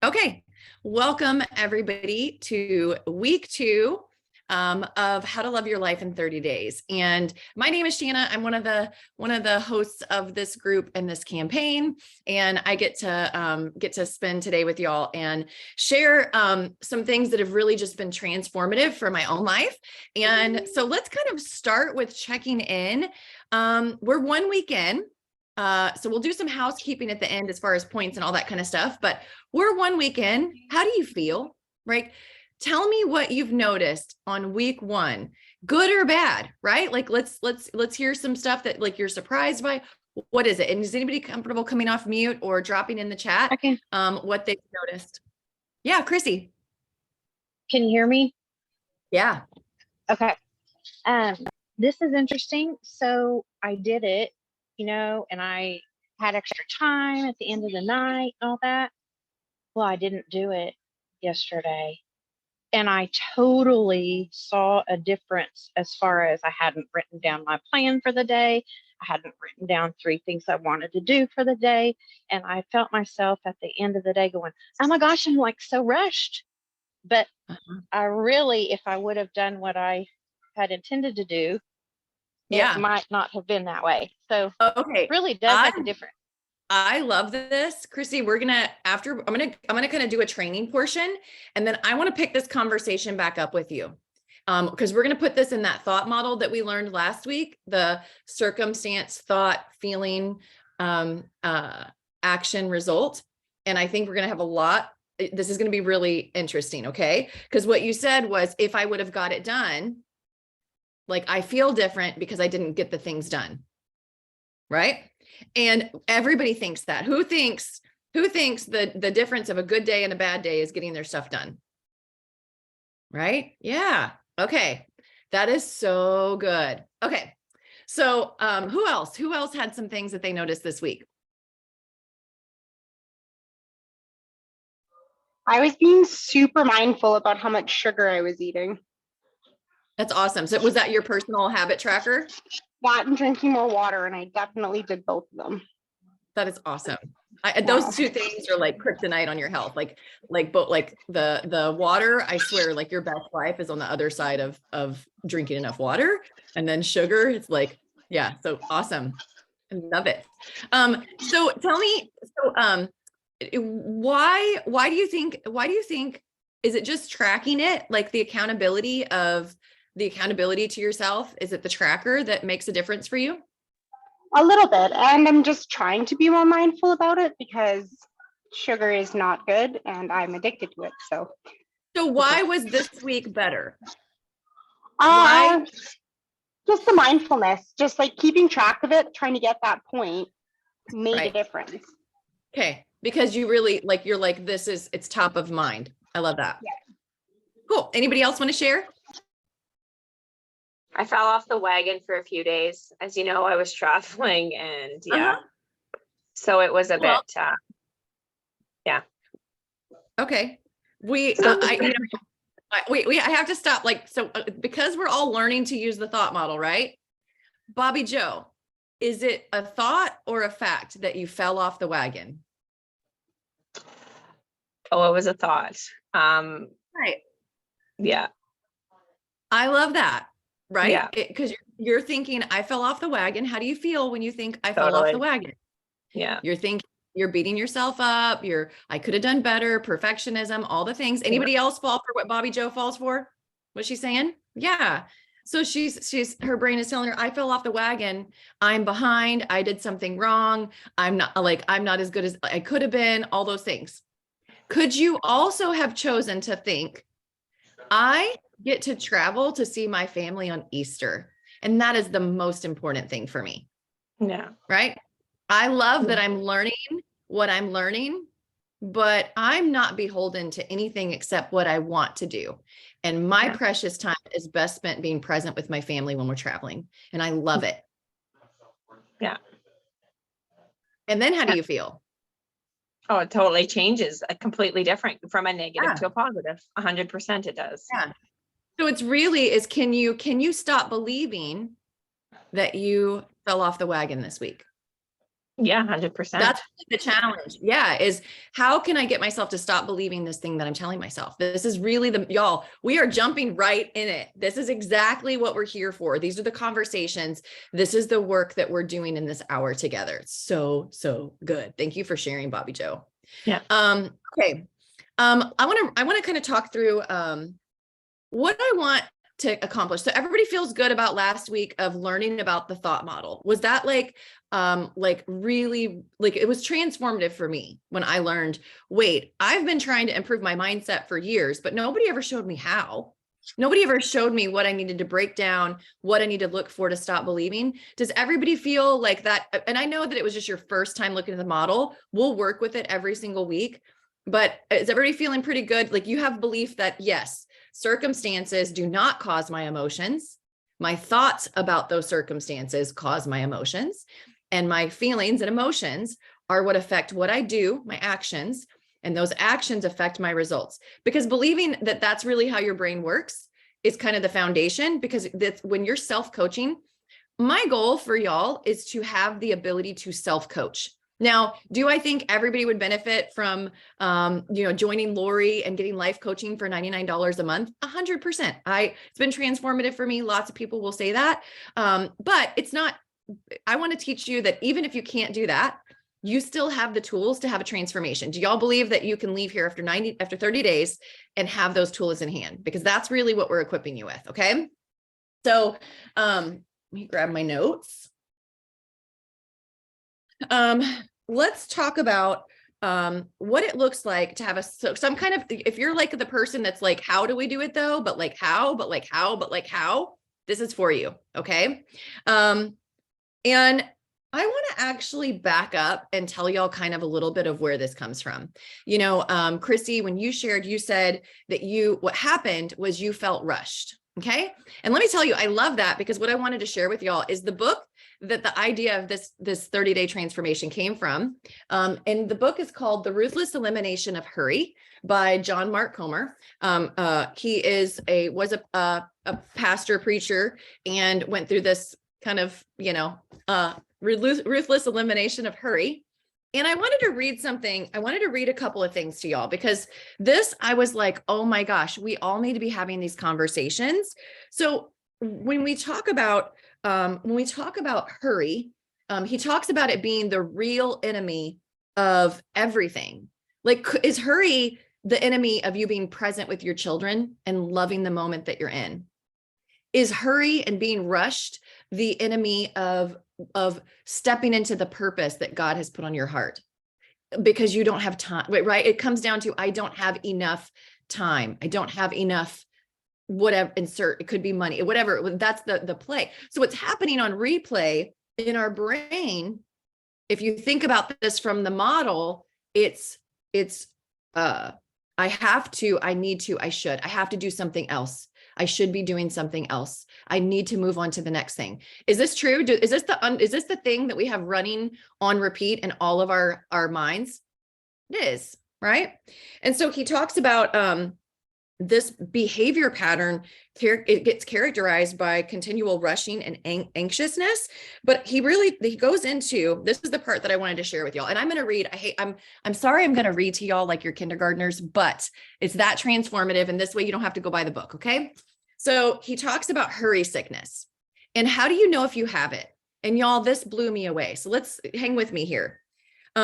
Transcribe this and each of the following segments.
Okay, welcome everybody to week 2 of How to Love Your Life in 30 Days. And my name is Shanna. I'm one of the hosts of this group and this campaign, and I get to spend today with y'all and share some things that have really just been transformative for my own life. And so let's kind of start with checking in. We're 1 week in. So we'll do some housekeeping at the end as far as points and all that kind of stuff, but we're 1 week in. How do you feel? Right? Tell me what you've noticed on week 1, good or bad, right? Like let's hear some stuff that like you're surprised by. What is it? And is anybody comfortable coming off mute or dropping in the chat Okay. What they've noticed? Yeah, Chrissy. Can you hear me? Yeah. Okay. This is interesting. So I did it, and I had extra time at the end of the night and all that. Well, I didn't do it yesterday. And I totally saw a difference as far as I hadn't written down my plan for the day. I hadn't written down 3 things I wanted to do for the day. And I felt myself at the end of the day going, oh my gosh, I'm like so rushed. But I really, if I would have done what I had intended to do, it might not have been that way. So it really does make a difference. I love this, Chrissy. We're gonna I'm gonna kind of do a training portion, and then I want to pick this conversation back up with you, because we're gonna put this in that thought model that we learned last week: the circumstance, thought, feeling, action, result. And I think we're gonna have a lot. This is gonna be really interesting, okay? Because what you said was, if I would have got it done, like I feel different because I didn't get the things done, right? And everybody thinks that. Who thinks the difference of a good day and a bad day is getting their stuff done? Right? Yeah. Okay. That is so good. Okay. So who else had some things that they noticed this week? I was being super mindful about how much sugar I was eating. That's awesome. So was that your personal habit tracker? That and drinking more water, and I definitely did both of them. That is awesome. Those 2 things are like kryptonite on your health. Like the water, I swear, like your best life is on the other side of drinking enough water. And then sugar, it's like, yeah, so awesome. I love it. So tell me, why do you think, is it just tracking it? Like the accountability to yourself? Is it the tracker that makes a difference for you? A little bit. And I'm just trying to be more mindful about it because sugar is not good and I'm addicted to it. So why was this week better? Why? Just the mindfulness, just like keeping track of it, trying to get that point made a difference. Okay. Because you really you're like, it's top of mind. I love that. Yeah. Cool. Anybody else want to share? I fell off the wagon for a few days. As you know, I was traveling and so it was a bit, yeah. Okay. I have to stop. Because we're all learning to use the thought model, right? Bobby Joe, is it a thought or a fact that you fell off the wagon? Oh, it was a thought. Right. Yeah. I love that. Right? Yeah. Because you're thinking, I fell off the wagon. How do you feel when you think I fell off the wagon? Yeah. You're thinking, you're beating yourself up. I could have done better, perfectionism, all the things. Anybody else fall for what Bobby Joe falls for? What's she saying? Yeah. So her brain is telling her, I fell off the wagon. I'm behind. I did something wrong. I'm not as good as I could have been, all those things. Could you also have chosen to think, I get to travel to see my family on Easter, and that is the most important thing for me. Yeah. Right? I love that I'm learning what I'm learning, but I'm not beholden to anything except what I want to do. And my precious time is best spent being present with my family when we're traveling. And I love it. Yeah. And then how do you feel? Oh, it totally changes. Completely different from a negative to a positive. 100% it does. Yeah. So it's really can you stop believing that you fell off the wagon this week? Yeah, 100%. That's the challenge. Yeah. Is how can I get myself to stop believing this thing that I'm telling myself? This is really y'all, we are jumping right in it. This is exactly what we're here for. These are the conversations. This is the work that we're doing in this hour together. It's so, so good. Thank you for sharing, Bobby Joe. Yeah. Okay. I want to kind of talk through, what I want to accomplish. So everybody feels good about last week of learning about the thought model. Was that really, it was transformative for me when I learned, wait, I've been trying to improve my mindset for years, but nobody ever showed me how. Nobody ever showed me what I needed to break down, what I need to look for to stop believing. Does everybody feel like that? And I know that it was just your first time looking at the model. We'll work with it every single week, but is everybody feeling pretty good? Like you have belief that yes, circumstances do not cause my emotions. My thoughts about those circumstances cause my emotions, and my feelings and emotions are what affect what I do, my actions, and those actions affect my results. Because believing that that's really how your brain works is kind of the foundation, because that's when you're self-coaching. My goal for y'all is to have the ability to self-coach. Now, do I think everybody would benefit from, joining Lori and getting life coaching for $99 a month? 100%. It's been transformative for me. Lots of people will say that. But it's not, I want to teach you that even if you can't do that, you still have the tools to have a transformation. Do y'all believe that you can leave here after 30 days and have those tools in hand? Because that's really what we're equipping you with. Okay. So, let me grab my notes. Let's talk about what it looks like to have some kind of, if you're like the person that's like, how do we do it though? But like how, this is for you. Okay. And I want to actually back up and tell y'all kind of a little bit of where this comes from. Chrissy, when you shared, you said that what happened was you felt rushed. Okay. And let me tell you, I love that, because what I wanted to share with y'all is the book that the idea of this 30-day transformation came from. And the book is called The Ruthless Elimination of Hurry by John Mark Comer. He was a pastor preacher and went through this kind of, ruthless elimination of hurry. And I wanted to read something. I wanted to read a couple of things to y'all, because I was like, oh my gosh, we all need to be having these conversations. So when we talk about hurry, he talks about it being the real enemy of everything. Like, is hurry the enemy of you being present with your children and loving the moment that you're in? Is hurry and being rushed the enemy of stepping into the purpose that God has put on your heart because you don't have time, right? It comes down to, I don't have enough time. I don't have enough, whatever, insert, it could be money, whatever. That's the play. So what's happening on replay in our brain, if you think about this from the model, it's I have to, I need to, I should, I have to do something else. I should be doing something else. I need to move on to the next thing. Is this true? Is this the thing that we have running on repeat in all of our minds? It is, right? And so he talks about this behavior pattern. It gets characterized by continual rushing and anxiousness, but he goes into, this is the part that I wanted to share with y'all. And I'm going to read, I'm sorry, I'm going to read to y'all like your kindergartners, but it's that transformative. And this way you don't have to go by the book. Okay. So he talks about hurry sickness and how do you know if you have it? And y'all, this blew me away. So let's hang with me here.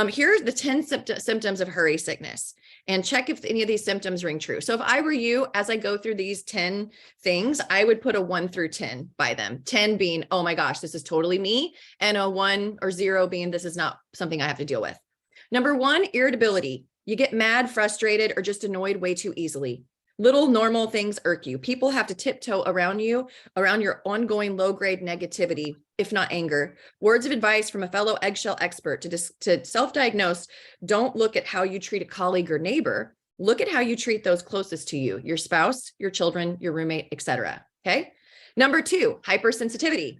Here's the 10 symptoms of hurry sickness, and check if any of these symptoms ring true. So if I were you, as I go through these 10 things, I would put a 1 through 10 by them. 10 being, oh my gosh, this is totally me. And a 1 or 0 being, this is not something I have to deal with. Number 1, irritability. You get mad, frustrated, or just annoyed way too easily. Little normal things irk you. People have to tiptoe around your ongoing low-grade negativity, if not anger. Words of advice from a fellow eggshell expert to self-diagnose: don't look at how you treat a colleague or neighbor. Look at how you treat those closest to you, your spouse, your children, your roommate, etc. Okay. Number 2, hypersensitivity.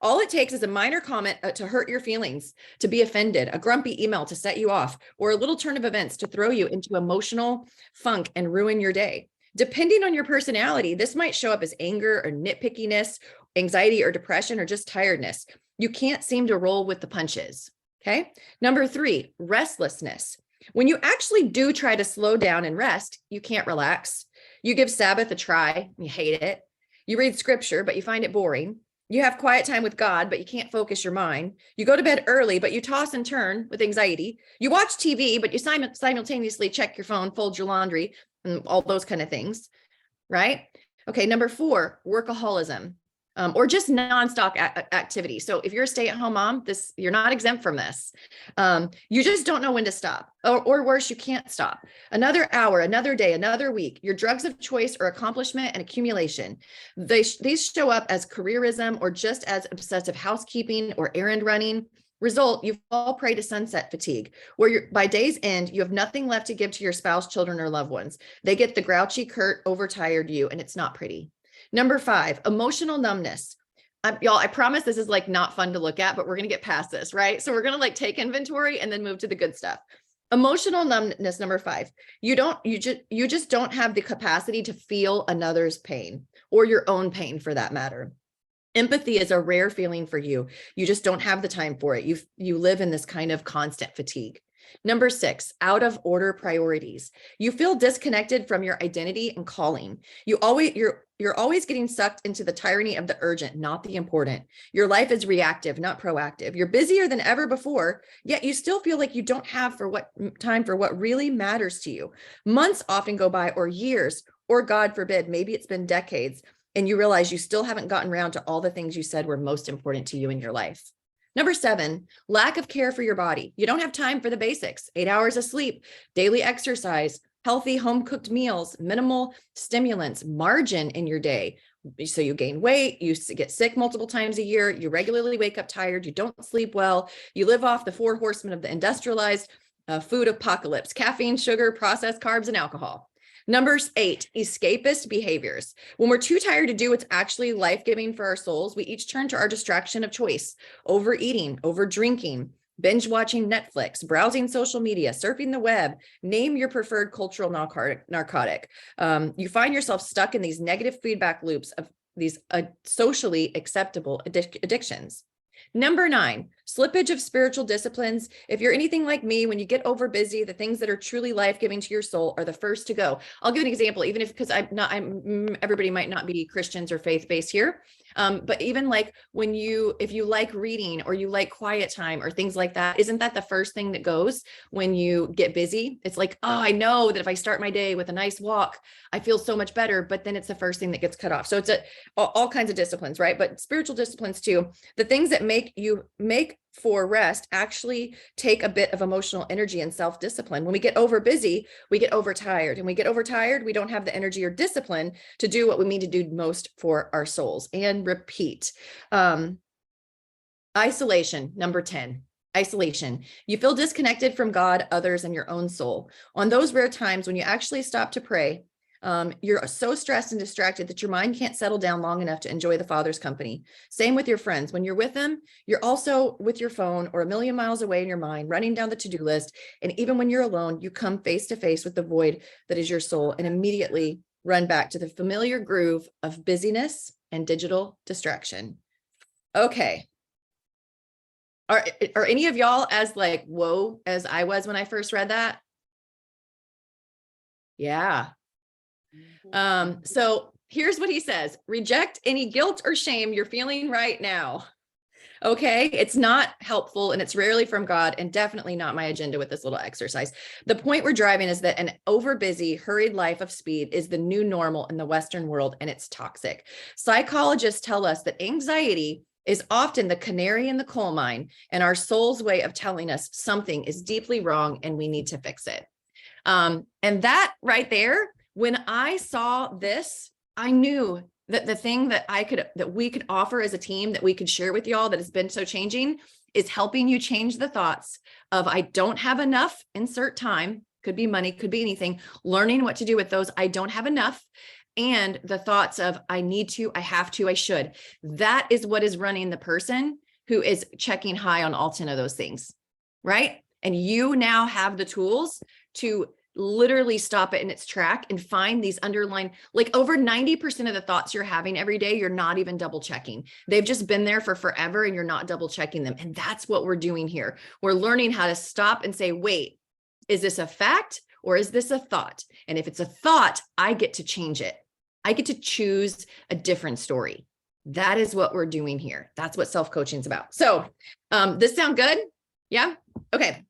All it takes is a minor comment to hurt your feelings, to be offended, a grumpy email to set you off, or a little turn of events to throw you into emotional funk and ruin your day. Depending on your personality, this might show up as anger or nitpickiness, anxiety or depression, or just tiredness. You can't seem to roll with the punches. Okay. Number 3, restlessness. When you actually do try to slow down and rest, you can't relax. You give Sabbath a try, you hate it. You read scripture, but you find it boring. You have quiet time with God, but you can't focus your mind. You go to bed early, but you toss and turn with anxiety. You watch TV, but you simultaneously check your phone, fold your laundry, and all those kind of things, right? Okay, number 4, workaholism. Or just nonstop activity. So if you're a stay-at-home mom, you're not exempt from this. You just don't know when to stop, or worse, you can't stop. Another hour, another day, another week. Your drugs of choice are accomplishment and accumulation. These show up as careerism or just as obsessive housekeeping or errand running. Result, you fall prey to sunset fatigue, where by day's end, you have nothing left to give to your spouse, children, or loved ones. They get the grouchy, curt, overtired you, and it's not pretty. Number 5, emotional numbness. Y'all, I promise this is like not fun to look at, but we're going to get past this, right? So we're going to like take inventory and then move to the good stuff. Emotional numbness, number 5. You just don't have the capacity to feel another's pain or your own pain for that matter. Empathy is a rare feeling for you. You just don't have the time for it. You live in this kind of constant fatigue. Number 6, out of order priorities. You feel disconnected from your identity and calling. You're always getting sucked into the tyranny of the urgent, not the important. Your life is reactive, not proactive. You're busier than ever before, yet you still feel like you don't have time for what really matters to you. Months often go by, or years, or God forbid, maybe it's been decades, and you realize you still haven't gotten around to all the things you said were most important to you in your life. Number 7, lack of care for your body. You don't have time for the basics: 8 hours of sleep, daily exercise, healthy home-cooked meals, minimal stimulants, margin in your day. So you gain weight, you get sick multiple times a year, you regularly wake up tired, you don't sleep well, you live off the 4 horsemen of the industrialized food apocalypse: caffeine, sugar, processed carbs, and alcohol. Number 8, escapist behaviors. When we're too tired to do what's actually life-giving for our souls, we each turn to our distraction of choice: overeating, over drinking, binge watching Netflix, browsing social media, surfing the web. Name your preferred cultural narcotic. You find yourself stuck in these negative feedback loops of these socially acceptable addictions. Number 9, slippage of spiritual disciplines. If you're anything like me, when you get over busy, the things that are truly life-giving to your soul are the first to go. I'll give an example, even if, because everybody might not be Christians or faith-based here. But even like if you like reading or you like quiet time or things like that, isn't that the first thing that goes when you get busy? It's like, oh, I know that if I start my day with a nice walk, I feel so much better, but then it's the first thing that gets cut off. So it's all kinds of disciplines, right? But spiritual disciplines too. The things that make for rest actually take a bit of emotional energy and self-discipline. When we get over busy, we get overtired, and we get overtired, we don't have the energy or discipline to do what we need to do most for our souls. And repeat. Isolation, number 10. Isolation. You feel disconnected from God, others, and your own soul. On those rare times when you actually stop to pray, you're so stressed and distracted that your mind can't settle down long enough to enjoy the Father's company. Same with your friends. When you're with them, you're also with your phone or a million miles away in your mind, running down the to-do list. And even when you're alone, you come face to face with the void that is your soul and immediately run back to the familiar groove of busyness and digital distraction. Okay. Are any of y'all as like, whoa, as I was when I first read that? Yeah. So here's what he says: reject any guilt or shame you're feeling right now. Okay. It's not helpful, and it's rarely from God, and definitely not my agenda with this little exercise. The point we're driving is that an overbusy, hurried life of speed is the new normal in the Western world, and it's toxic. Psychologists tell us that anxiety is often the canary in the coal mine and our soul's way of telling us something is deeply wrong and we need to fix it. And that right there, when I saw this, I knew that the thing that we could offer as a team, that we could share with y'all, that has been so changing, is helping you change the thoughts of I don't have enough, insert time, could be money, could be anything, learning what to do with those I don't have enough, and the thoughts of I need to, I have to, I should. That is what is running the person who is checking high on all 10 of those things, right? And you now have the tools to literally stop it in its track and find these underlying, like over 90% of the thoughts you're having every day, you're not even double checking. They've just been there for forever and you're not double checking them. And that's what we're doing here. We're learning how to stop and say, wait, is this a fact or is this a thought? And if it's a thought, I get to change it. I get to choose a different story. That is what we're doing here. That's what self-coaching is about. So this sound good? Yeah. Okay.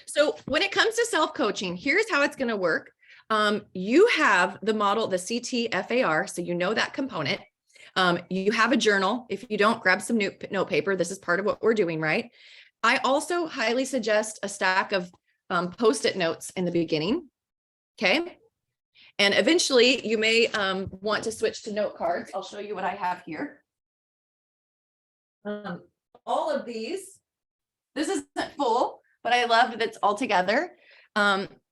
So when it comes to self-coaching, here's how it's going to work. You have the model, the CTFAR. So you know that component. You have a journal. If you don't, grab some note paper. This is part of what we're doing, right? I also highly suggest a stack of Post-it notes in the beginning. Okay. And eventually you may want to switch to note cards. I'll show you what I have here. All of these, this isn't full, but I love that it's all together.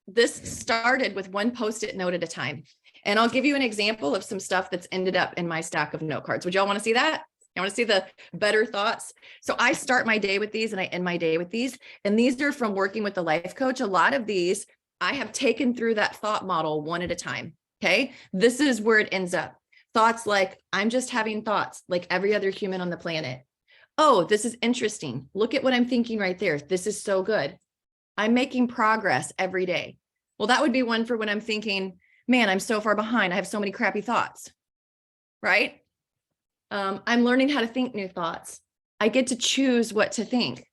This started with one Post-it note at a time. And I'll give you an example of some stuff that's ended up in my stack of note cards. Would y'all want to see that? I want to see the better thoughts. So I start my day with these and I end my day with these. And these are from working with the life coach. A lot of these I have taken through that thought model one at a time. Okay. This is where it ends up. Thoughts like, I'm just having thoughts like every other human on the planet. Oh, this is interesting. Look at what I'm thinking right there. This is so good. I'm making progress every day. Well, that would be one for when I'm thinking, man, I'm so far behind. I have so many crappy thoughts, right? I'm learning how to think new thoughts. I get to choose what to think.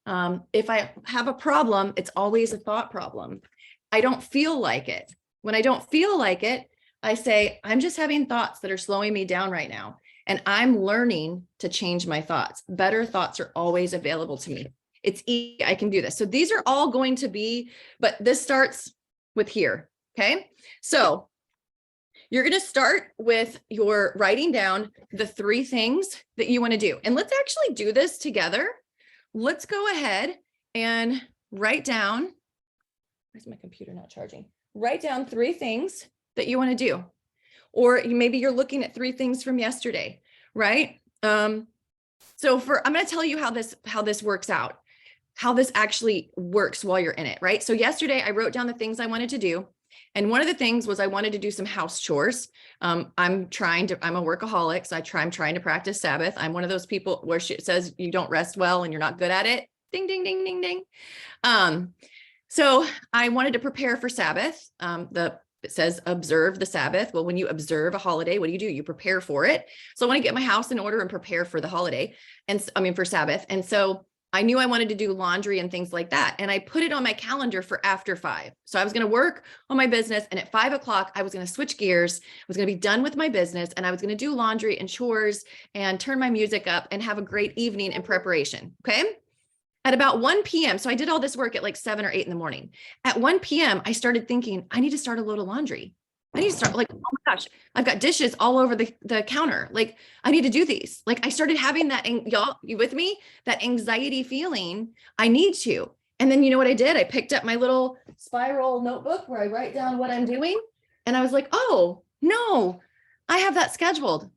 If I have a problem, it's always a thought problem. I don't feel like it. When I don't feel like it, I say, I'm just having thoughts that are slowing me down right now. And I'm learning to change my thoughts. Better thoughts are always available to me. It's easy. I can do this. So these are all going to be, but this starts with here. Okay. So you're going to start with your writing down the 3 things that you want to do. And let's actually do this together. Let's go ahead and write down. Where's my computer not charging? Write down 3 things that you want to do. Or maybe you're looking at 3 things from yesterday, right? I'm going to tell you how this works out, how this actually works while you're in it, right? So yesterday I wrote down the things I wanted to do. And one of the things was I wanted to do some house chores. I'm a workaholic. So I'm trying to practice Sabbath. I'm one of those people where it says you don't rest well and you're not good at it. Ding, ding, ding, ding, ding. So I wanted to prepare for Sabbath. It says observe the Sabbath. Well, when you observe a holiday, what do? You prepare for it. So I want to get my house in order and prepare for the holiday. For Sabbath. And so I knew I wanted to do laundry and things like that. And I put it on my calendar for after 5. So I was going to work on my business. And at 5 o'clock, I was going to switch gears. I was going to be done with my business and I was going to do laundry and chores and turn my music up and have a great evening in preparation. Okay. At about 1 p.m. So I did all this work at like 7 or 8 in the morning. At 1 p.m., I started thinking, I need to start a load of laundry. I need to start oh my gosh, I've got dishes all over the counter. Like I need to do these. Like I started having that, y'all, you with me? That anxiety feeling, I need to. And then you know what I did? I picked up my little spiral notebook where I write down what I'm doing. And I was like, oh no, I have that scheduled.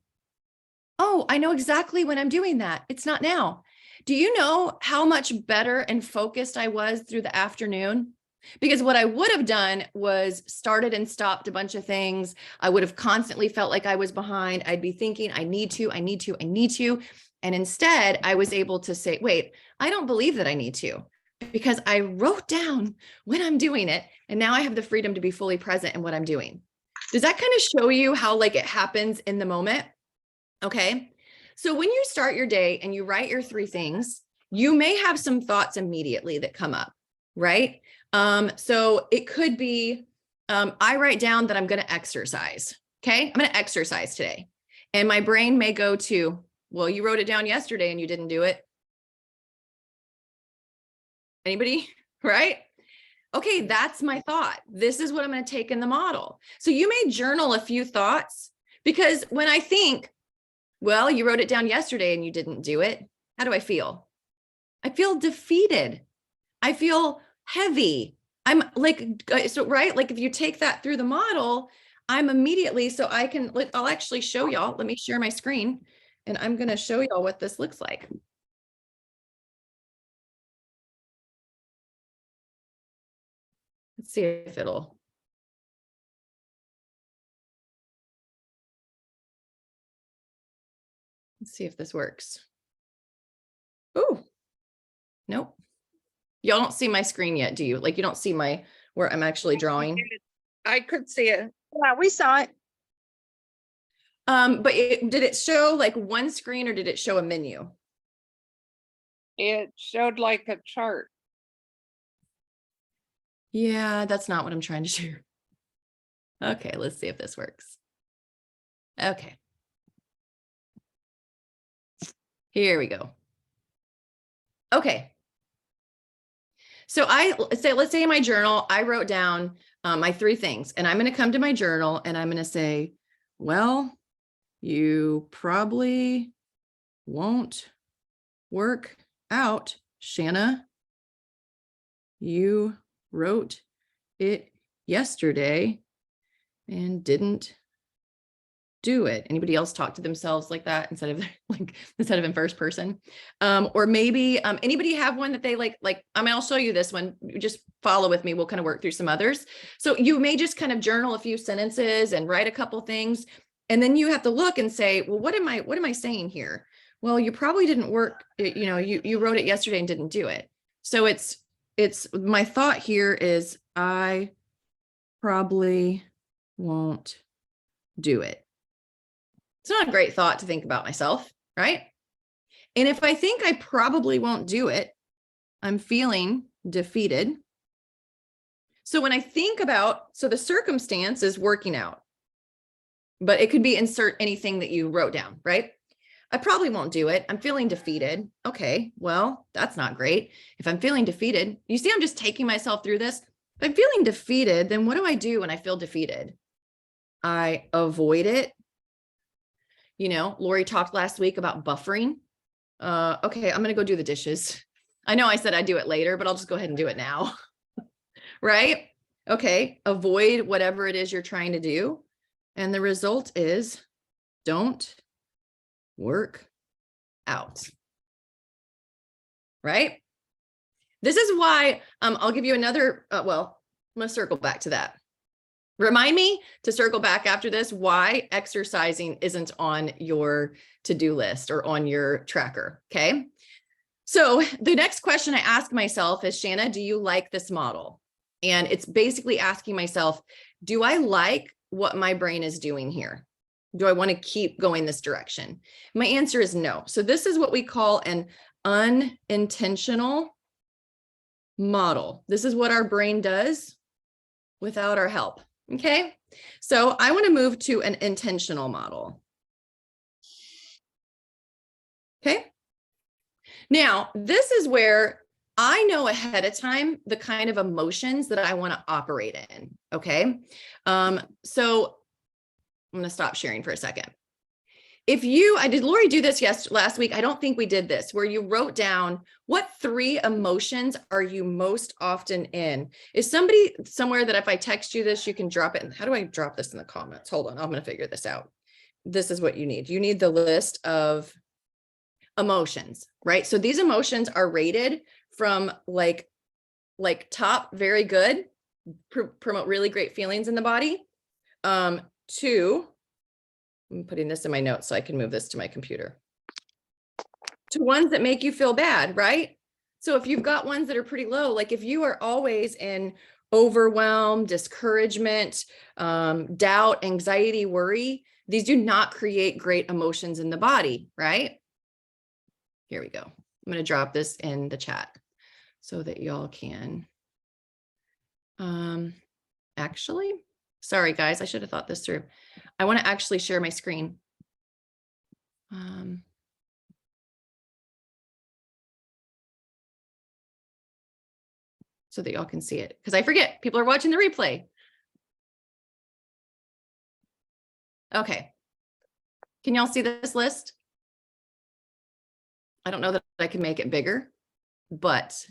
Oh, I know exactly when I'm doing that. It's not now. Do you know how much better and focused I was through the afternoon? Because what I would have done was started and stopped a bunch of things. I would have constantly felt like I was behind. I'd be thinking, I need to. And instead, I was able to say, wait, I don't believe that I need to, because I wrote down when I'm doing it. And now I have the freedom to be fully present in what I'm doing. Does that kind of show you how like it happens in the moment? Okay. So when you start your day and you write your 3 things, you may have some thoughts immediately that come up, right? So it could be, I write down that I'm going to exercise. Okay. I'm going to exercise today. And my brain may go to, well, you wrote it down yesterday and you didn't do it. Anybody? Right? Okay. That's my thought. This is what I'm going to take in the model. So you may journal a few thoughts, because when I think, well, you wrote it down yesterday and you didn't do it, how do I feel? I feel defeated. I feel heavy. I'm like, so, right? Like if you take that through the model, I'm immediately, so I can, I'll actually show y'all, let me share my screen and I'm going to show y'all what this looks like. Let's see if it'll. Let's see if this works. Oh, nope. Y'all don't see my screen yet, do you? Like you don't see where I'm actually drawing. I could see it. Yeah, we saw it. But did it show like one screen or did it show a menu? It showed like a chart. Yeah, that's not what I'm trying to share. Okay, let's see if this works. Okay. Here we go. Okay. So let's say in my journal, I wrote down my 3 things, and I'm going to come to my journal and I'm going to say, well, you probably won't work out, Shanna. You wrote it yesterday and didn't do it. Anybody else talk to themselves like that instead of in first person? Or maybe anybody have one that they like, I mean, I'll show you this one. Just follow with me. We'll kind of work through some others. So you may just kind of journal a few sentences and write a couple things. And then you have to look and say, well, what am I saying here? Well, you probably didn't work, you wrote it yesterday and didn't do it. So it's my thought here is I probably won't do it. It's not a great thought to think about myself, right? And if I think I probably won't do it, I'm feeling defeated. So when I think about, so the circumstance is working out, but it could be insert anything that you wrote down, right? I probably won't do it. I'm feeling defeated. Okay, well, that's not great. If I'm feeling defeated, you see, I'm just taking myself through this. If I'm feeling defeated, then what do I do when I feel defeated? I avoid it. Lori talked last week about buffering. Okay, I'm going to go do the dishes. I know I said I'd do it later, but I'll just go ahead and do it now. Right? Okay, avoid whatever it is you're trying to do. And the result is don't work out. Right? This is why I'll give you another, I'm going to circle back to that. Remind me to circle back after this why exercising isn't on your to-do list or on your tracker, okay? So the next question I ask myself is, Shanna, do you like this model? And it's basically asking myself, do I like what my brain is doing here? Do I want to keep going this direction? My answer is no. So this is what we call an unintentional model. This is what our brain does without our help. Okay, so I want to move to an intentional model. Okay, now this is where I know ahead of time the kind of emotions that I want to operate in. Okay, so I'm going to stop sharing for a second. Did Lori do this last week? I don't think we did this, where you wrote down what 3 emotions are you most often in? Is somebody somewhere that if I text you this, you can drop it? How do I drop this in the comments? Hold on, I'm going to figure this out. This is what you need. You need the list of emotions, right? So these emotions are rated from like top, very good, promote really great feelings in the body, to, I'm putting this in my notes so I can move this to my computer, to ones that make you feel bad, right? So if you've got ones that are pretty low, like if you are always in overwhelm, discouragement, doubt, anxiety, worry, these do not create great emotions in the body, right? Here we go. I'm going to drop this in the chat so that y'all can, actually, sorry guys, I should have thought this through. I want to actually share my screen. So that y'all can see it, because I forget people are watching the replay. Okay. Can y'all see this list? I don't know that I can make it bigger, but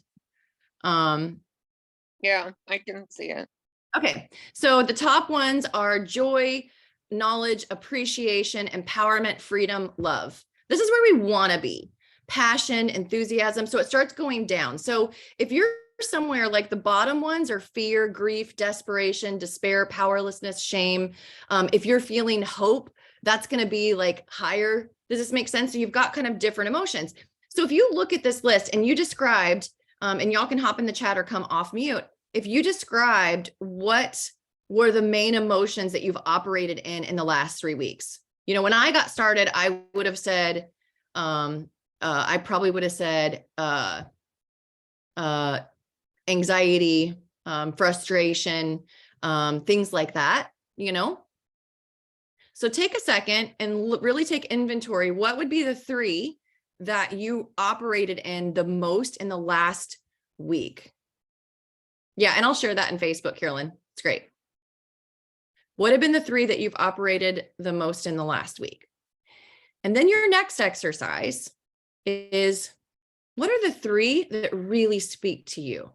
Yeah, I can see it. okay. So the top ones are joy, knowledge, appreciation, empowerment, freedom, love. This is where we want to be. Passion, enthusiasm. So it starts going down. So if you're somewhere like the bottom ones are fear, grief, desperation, despair, powerlessness, shame. If you're feeling hope, that's going to be like higher. Does this make sense? So you've got kind of different emotions. So if you look at this list and you described, and y'all can hop in the chat or come off mute, if you described what were the main emotions that you've operated in the last 3 weeks. You know, when I got started, I would have said, I probably would have said, anxiety, frustration, things like that, you know? So take a second and really take inventory. What would be the 3 that you operated in the most in the last week? Yeah, and I'll share that in Facebook, Carolyn. It's great. What have been the 3 that you've operated the most in the last week? And then your next exercise is, what are the 3 that really speak to you?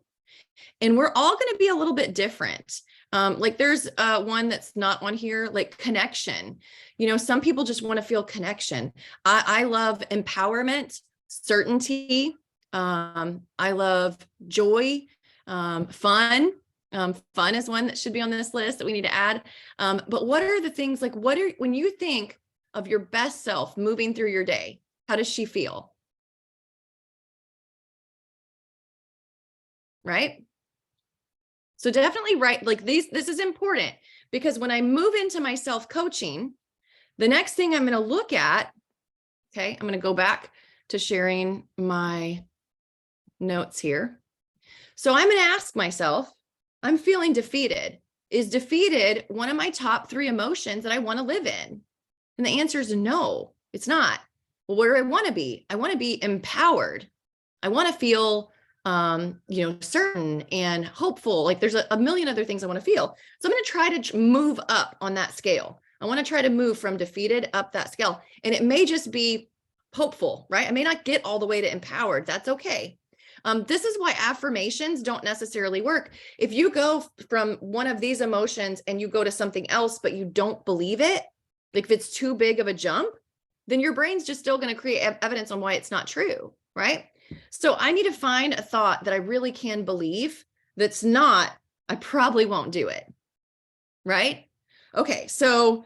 And we're all going to be a little bit different. Like there's one that's not on here, like connection. You know, some people just want to feel connection. I love empowerment, certainty. I love joy, fun. Fun is one that should be on this list that we need to add. But what are the things like, when you think of your best self moving through your day, how does she feel? Right? So definitely write like this is important, because when I move into my self-coaching, the next thing I'm going to look at, okay, I'm going to go back to sharing my notes here. So I'm going to ask myself, I'm feeling defeated. Is defeated one of my top 3 emotions that I want to live in? And the answer is no, it's not. Well, where do I want to be? I want to be empowered. I want to feel certain and hopeful. Like there's a million other things I want to feel. So I'm going to try to move up on that scale. I want to try to move from defeated up that scale. And it may just be hopeful, right? I may not get all the way to empowered. That's okay. This is why affirmations don't necessarily work. If you go from one of these emotions and you go to something else, but you don't believe it, like if it's too big of a jump, then your brain's just still going to create evidence on why it's not true, right? So I need to find a thought that I really can believe that's not, I probably won't do it, right? Okay, so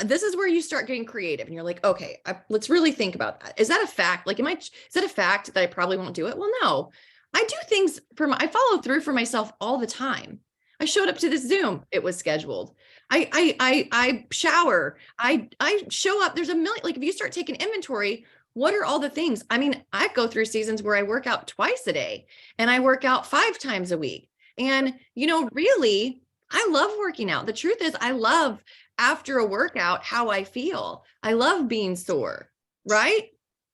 this is where you start getting creative and you're like, okay, let's really think about that. Is that a fact? Like, is that a fact that I probably won't do it? Well, no, I do things I follow through for myself all the time. I showed up to this Zoom, it was scheduled. I shower, I show up. There's a million, like if you start taking inventory, what are all the things? I mean, I go through seasons where I work out twice a day and I work out 5 times a week. And, you know, really, I love working out. The truth is I love after a workout, how I feel. I love being sore, right?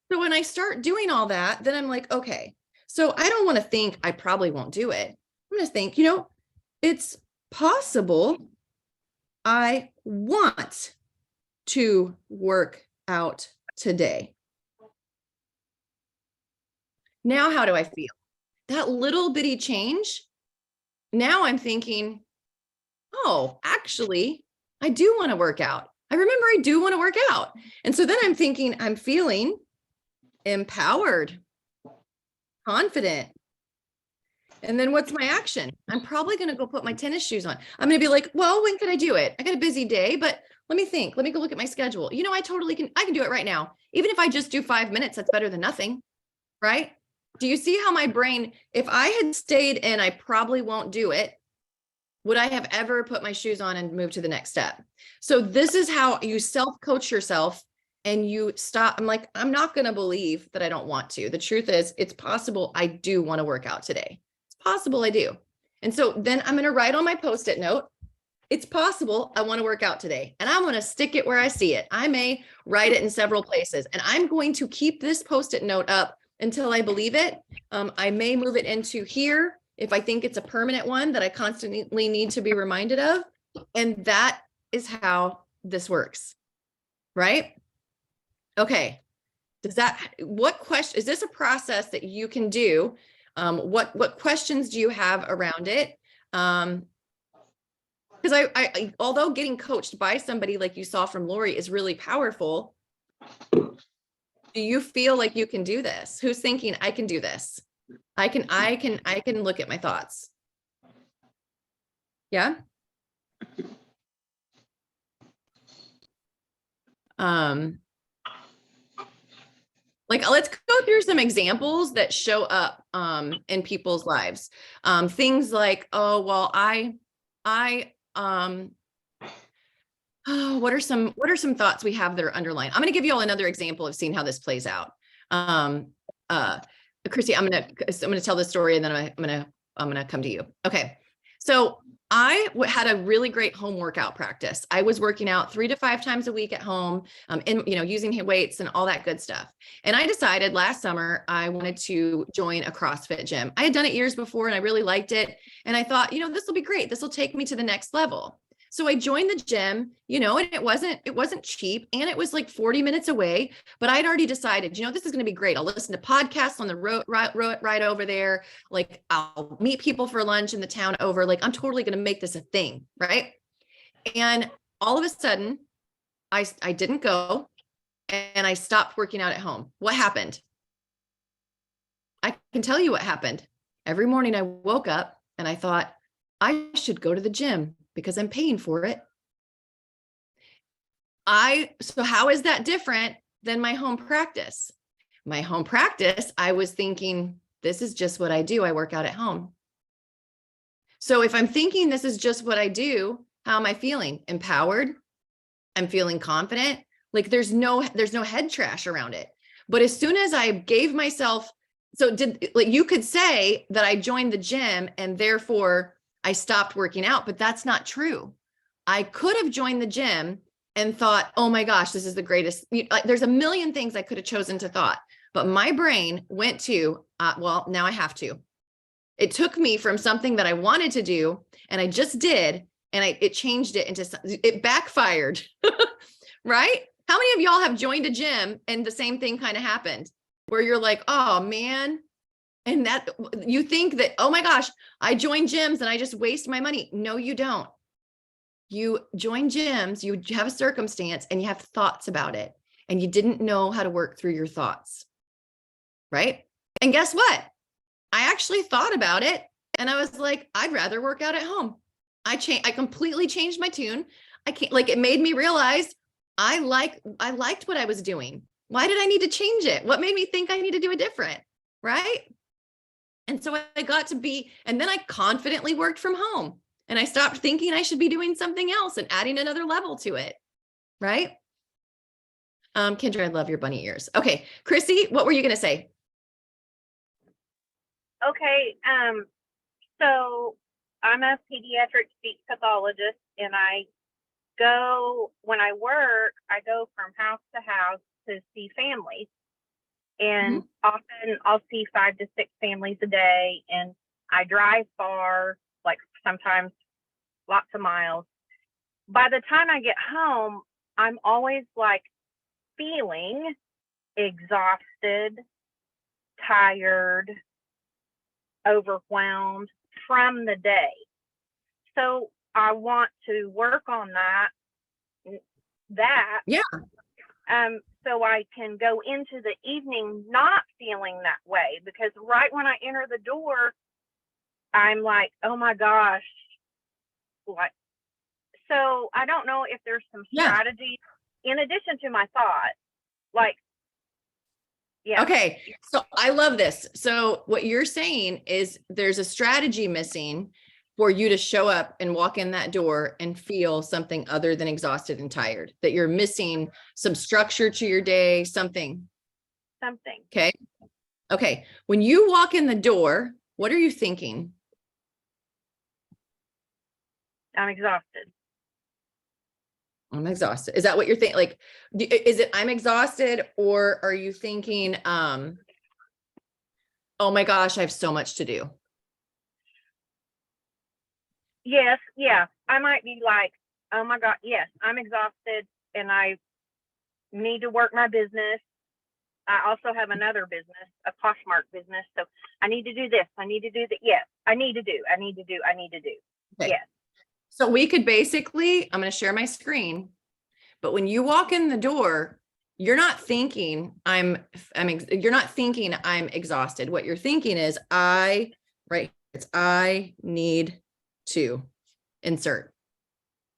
So when I start doing all that, then I'm like, okay, so I don't want to think I probably won't do it. I'm going to think, you know, it's possible I want to work out today. Now, how do I feel? That little bitty change. Now I'm thinking, oh, actually, I do want to work out. I remember I do want to work out. And so then I'm thinking, I'm feeling empowered, confident. And then what's my action? I'm probably going to go put my tennis shoes on. I'm going to be like, well, when can I do it? I got a busy day, but let me think. Let me go look at my schedule. You know, I can do it right now. Even if I just do 5 minutes, that's better than nothing, right? Do you see how my brain, if I had stayed in, I probably won't do it, would I have ever put my shoes on and moved to the next step? So this is how you self-coach yourself and you stop. I'm like, I'm not going to believe that I don't want to. The truth is, it's possible I do want to work out today. It's possible I do. And so then I'm going to write on my Post-it note, it's possible I want to work out today. And I'm going to stick it where I see it. I may write it in several places. And I'm going to keep this Post-it note up until I believe it. I may move it into here if I think it's a permanent one that I constantly need to be reminded of. And that is how this works, right? Okay. What question, is this a process that you can do? What questions do you have around it? Because I although getting coached by somebody like you saw from Lori is really powerful, do you feel like you can do this? Who's thinking I can do this? I can look at my thoughts. Yeah. Like, let's go through some examples that show up in people's lives. Things like, oh, well, what are some thoughts we have that are underlined? I'm going to give you all another example of seeing how this plays out. Christy, I'm going to tell this story and then I'm going to come to you. Okay. So I had a really great home workout practice. I was working out 3 to 5 times a week at home, using weights and all that good stuff. And I decided last summer I wanted to join a CrossFit gym. I had done it years before and I really liked it. And I thought, this will be great. This will take me to the next level. So I joined the gym, and it wasn't cheap and it was like 40 minutes away, but I'd already decided, this is going to be great. I'll listen to podcasts on the road right over there. Like I'll meet people for lunch in the town over, like I'm totally going to make this a thing. Right. And all of a sudden I didn't go and I stopped working out at home. What happened? I can tell you what happened. Every morning I woke up and I thought I should go to the gym because I'm paying for it. So how is that different than my home practice? My home practice, I was thinking, this is just what I do. I work out at home. So if I'm thinking this is just what I do, how am I feeling? Empowered? I'm feeling confident. Like there's no head trash around it. But as soon as I gave myself, you could say that I joined the gym and therefore I stopped working out, but that's not true. I could have joined the gym and thought, oh my gosh, this is the greatest. There's a million things I could have chosen to thought, but my brain went to, well, now I have to. It took me from something that I wanted to do and I just did, and it changed it into, it backfired, right? How many of y'all have joined a gym and the same thing kind of happened where you're like, oh man, and that you think that, oh my gosh, I joined gyms and I just waste my money. No, you don't. You join gyms, you have a circumstance and you have thoughts about it and you didn't know how to work through your thoughts. Right? And guess what? I actually thought about it and I was like, I'd rather work out at home. I completely changed my tune. It made me realize I liked what I was doing. Why did I need to change it? What made me think I need to do it different? Right? And so I got to be, and then I confidently worked from home and I stopped thinking I should be doing something else and adding another level to it. Right? Kendra, I love your bunny ears. Okay. Chrissy, what were you going to say? Okay. So I'm a pediatric speech pathologist and when I work, I go from house to house to see families. And often I'll see 5 to 6 families a day and I drive far, like sometimes lots of miles. By the time I get home, I'm always like feeling exhausted, tired, overwhelmed from the day. So I want to work on that. Yeah. So I can go into the evening not feeling that way, because right when I enter the door, I'm like, oh my gosh, what? So I don't know if there's some strategy in addition to my thought, like, yeah. Okay. So I love this. So what you're saying is there's a strategy missing for you to show up and walk in that door and feel something other than exhausted and tired, that you're missing some structure to your day, something. Okay. Okay. When you walk in the door, what are you thinking? I'm exhausted. I'm exhausted. Is that what you're thinking? Like, is it I'm exhausted, or are you thinking, oh my gosh, I have so much to do? Yes. Yeah. I might be like, oh my God, yes, I'm exhausted and I need to work my business. I also have another business, a Poshmark business. So I need to do this. I need to do that. Yes. I need to do. Okay. Yes. So we could basically, I'm going to share my screen, but when you walk in the door, you're not thinking you're not thinking I'm exhausted. What you're thinking is I need to insert.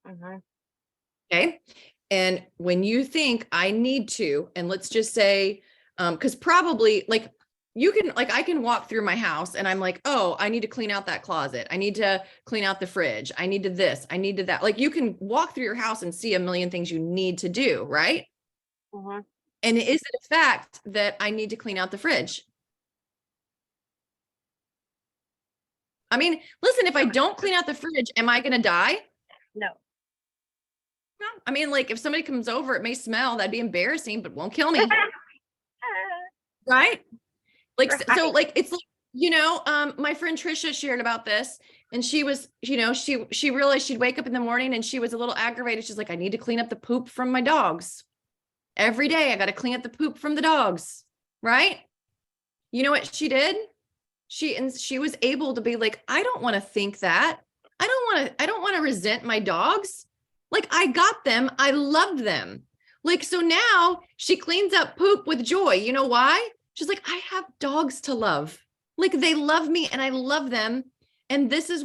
Mhm. Okay. And when you think I need to, and let's just say, because probably like you can, like, I can walk through my house and I'm like, oh, I need to clean out that closet. I need to clean out the fridge. I need to this, I need to that. Like you can walk through your house and see a million things you need to do, right? Mhm. And is it a fact that I need to clean out the fridge? I mean, listen, if I don't clean out the fridge, am I going to die? No. No. I mean, like if somebody comes over, it may smell, that'd be embarrassing, but won't kill me. Right? Like, so Right. like, it's like, my friend Trisha shared about this and she was, she realized she'd wake up in the morning and she was a little aggravated. She's like, I need to clean up the poop from my dogs. Every day I got to clean up the poop from the dogs. Right? You know what she did? She was able to be like, I don't want to think that. I don't want to resent my dogs. Like I got them. I love them. Like, so now she cleans up poop with joy. You know why? She's like, I have dogs to love. Like they love me and I love them. And this is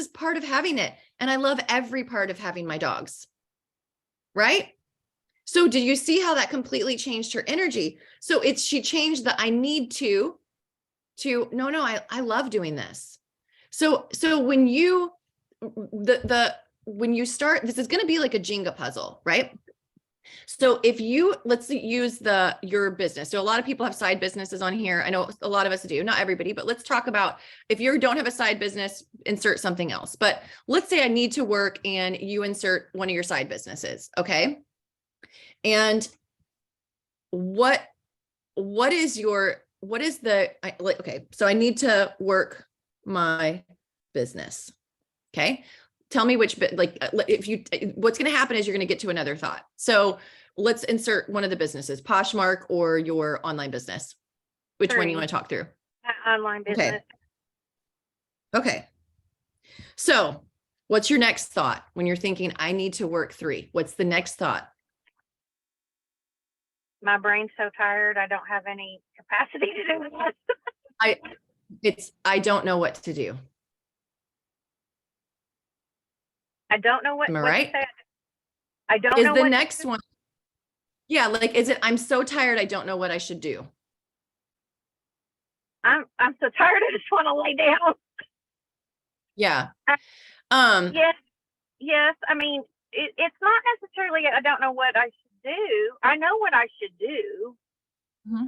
part of having it. And I love every part of having my dogs. Right? So did you see how that completely changed her energy? So she changed the I need to no, I love doing this. So when you when you start, this is going to be like a Jenga puzzle, right? So if let's use your business. So a lot of people have side businesses on here. I know a lot of us do, not everybody, but let's talk about if you don't have a side business, insert something else. But let's say I need to work and you insert one of your side businesses. Okay. And what is okay. So I need to work my business. Okay. Tell me which bit, like what's going to happen is you're going to get to another thought. So let's insert one of the businesses, Poshmark or your online business. Which one you want to talk through? Online business. Okay. So what's your next thought when you're thinking I need to work 3? What's the next thought? My brain's so tired. I don't have any capacity to do this. I don't know what to do. I don't know what, Am I what right? to say. I don't Is know the what next one. Yeah. Like, is it, I'm so tired. I don't know what I should do. I'm so tired. I just want to lay down. Yeah. Yes. I mean, it's not necessarily, I don't know what I should do. I know what I should do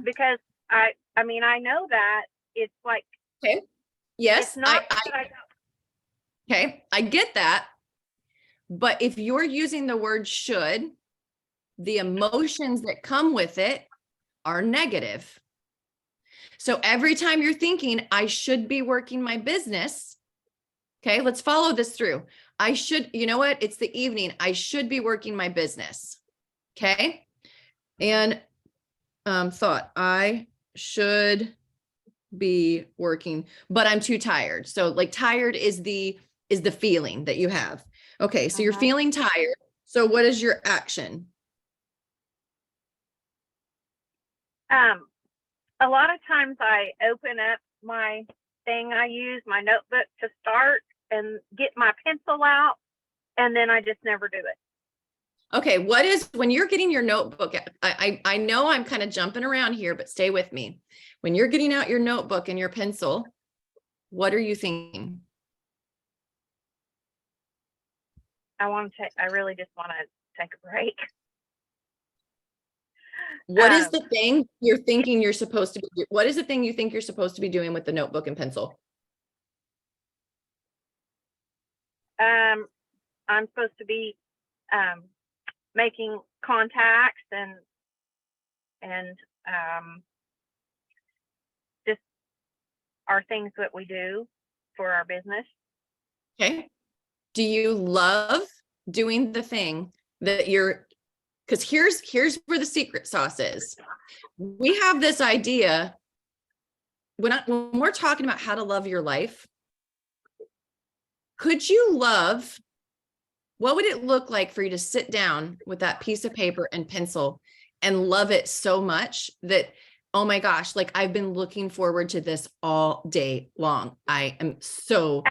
because I mean, I know that it's like, okay. Yes. it's not that I don't. Okay. I get that. But if you're using the word should, the emotions that come with it are negative. So every time you're thinking, I should be working my business. Okay, let's follow this through. I should, you know what? It's the evening. I should be working my business. Okay. And thought, I should be working, but I'm too tired. So like tired is the feeling that you have. Okay. So you're feeling tired. So what is your action? A lot of times I open up my thing I use, my notebook to start and get my pencil out, and then I just never do it. Okay, when you're getting your notebook, I know I'm kind of jumping around here, but stay with me. When you're getting out your notebook and your pencil, what are you thinking? I really just want to take a break. What is the thing you're thinking you're supposed to be? What is the thing you think you're supposed to be doing with the notebook and pencil? I'm supposed to be making contacts and just our things that we do for our business. Okay. Do you love doing the thing that because here's where the secret sauce is. We have this idea when we're talking about how to love your life. What would it look like for you to sit down with that piece of paper and pencil and love it so much that, oh my gosh, like I've been looking forward to this all day long. I am so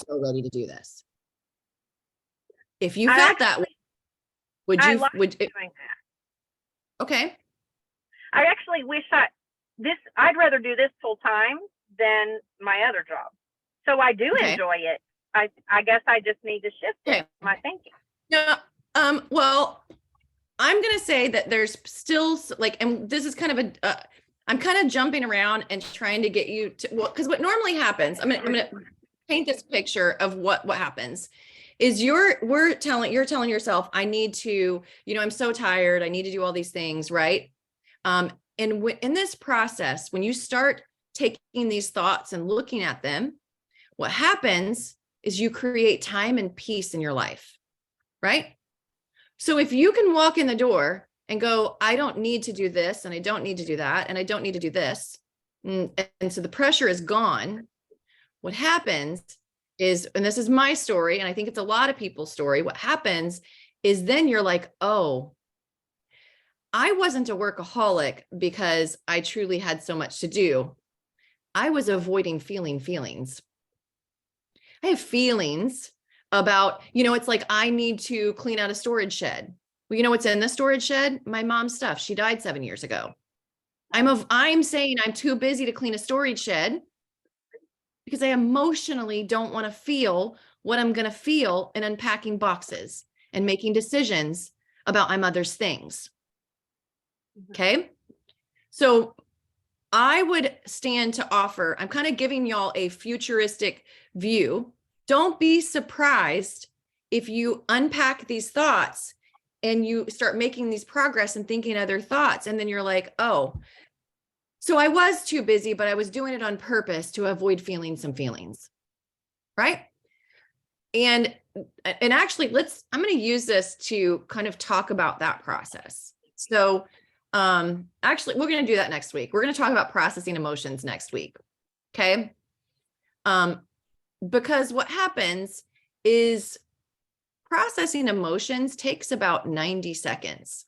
ready to do this. If you I felt that way, would I you, like would it, doing that. okay. I actually wish I'd rather do this full time than my other job. So I do Okay. enjoy it. I guess I just need to shift Okay. my thinking. Yeah. Well, I'm going to say that there's still like, and this is kind of I'm kind of jumping around and trying to get you to, well, because what normally happens, I'm going to paint this picture of what happens is you're telling yourself, I need to, I'm so tired. I need to do all these things. Right. And in this process, when you start taking these thoughts and looking at them, what happens is you create time and peace in your life. Right. So if you can walk in the door and go, I don't need to do this, and I don't need to do that, and I don't need to do this. And so the pressure is gone. What happens is, and this is my story, and I think it's a lot of people's story. What happens is then you're like, oh, I wasn't a workaholic because I truly had so much to do. I was avoiding feeling feelings. I have feelings about, it's like I need to clean out a storage shed. Well, you know what's in the storage shed? My mom's stuff. She died 7 years ago. I'm saying I'm too busy to clean a storage shed because I emotionally don't want to feel what I'm going to feel in unpacking boxes and making decisions about my mother's things. Okay. So I would stand to offer, I'm kind of giving y'all a futuristic view. Don't be surprised if you unpack these thoughts and you start making these progress and thinking other thoughts. And then you're like, oh, so I was too busy, but I was doing it on purpose to avoid feeling some feelings. Right. And actually I'm going to use this to kind of talk about that process. So actually, we're going to do that next week. We're going to talk about processing emotions next week. Okay. Because what happens is processing emotions takes about 90 seconds.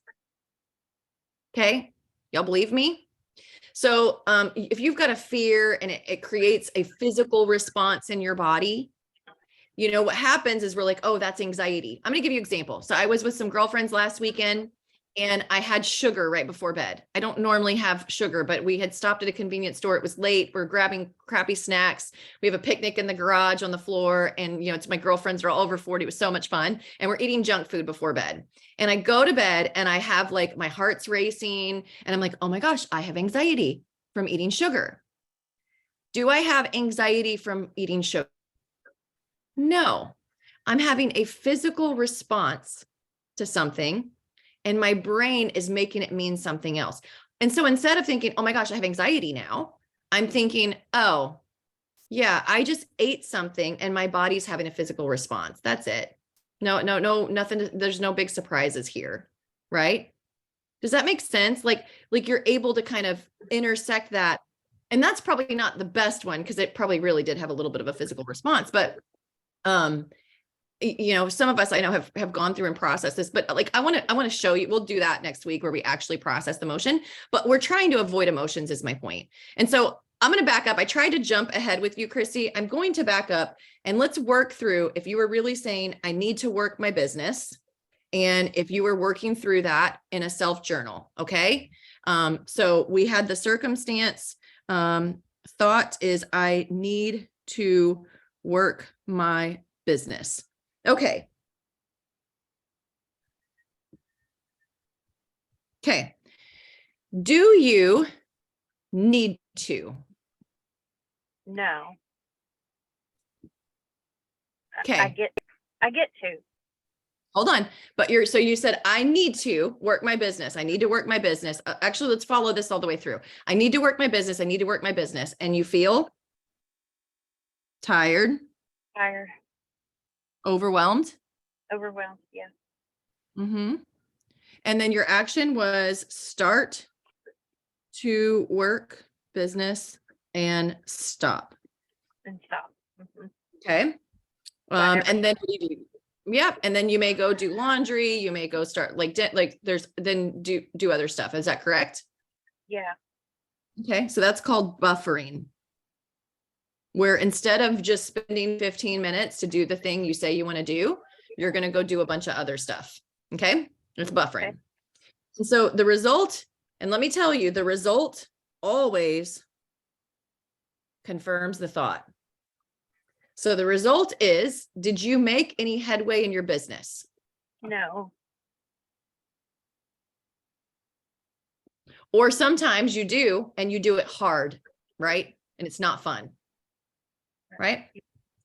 Okay. Y'all believe me? So, if you've got a fear and it creates a physical response in your body, what happens is we're like, oh, that's anxiety. I'm going to give you an example. So I was with some girlfriends last weekend, and I had sugar right before bed. I don't normally have sugar, but we had stopped at a convenience store. It was late. We're grabbing crappy snacks. We have a picnic in the garage on the floor. And, it's my girlfriends are all over 40. It was so much fun. And we're eating junk food before bed. And I go to bed and I have like my heart's racing. And I'm like, oh my gosh, I have anxiety from eating sugar. Do I have anxiety from eating sugar? No, I'm having a physical response to something, and my brain is making it mean something else. And so instead of thinking, oh my gosh, I have anxiety now, I'm thinking, oh, yeah, I just ate something and my body's having a physical response. That's it. No, nothing. There's no big surprises here. Right? Does that make sense? Like you're able to kind of intersect that. And that's probably not the best one, because it probably really did have a little bit of a physical response, but some of us I know have gone through and processed this, but like I want to show you, we'll do that next week where we actually process the emotion, but we're trying to avoid emotions is my point. And so I'm going to back up. I tried to jump ahead with you, Chrissy. I'm going to back up and let's work through, if you were really saying, I need to work my business, and if you were working through that in a self journal. Okay. So we had the circumstance, thought is I need to work my business. Okay. Okay. Do you need to? No. Okay. I get to. Hold on. But so you said, I need to work my business. I need to work my business. Actually, let's follow this all the way through. I need to work my business. I need to work my business. And you feel tired, Tired. overwhelmed. Overwhelmed. Yeah. Mm-hmm. And then your action was start to work business and stop. And stop. Mhm. Okay. Got And then what do you do? Yep. And then you may go do laundry. You may go start like there's then do other stuff. Is that correct? Yeah. Okay. So that's called buffering, where instead of just spending 15 minutes to do the thing you say you want to do, you're going to go do a bunch of other stuff. Okay. It's buffering. Okay. And so the result, and let me tell you, the result always confirms the thought. So the result is, did you make any headway in your business? No. Or sometimes you do, and you do it hard, right? And it's not fun, right?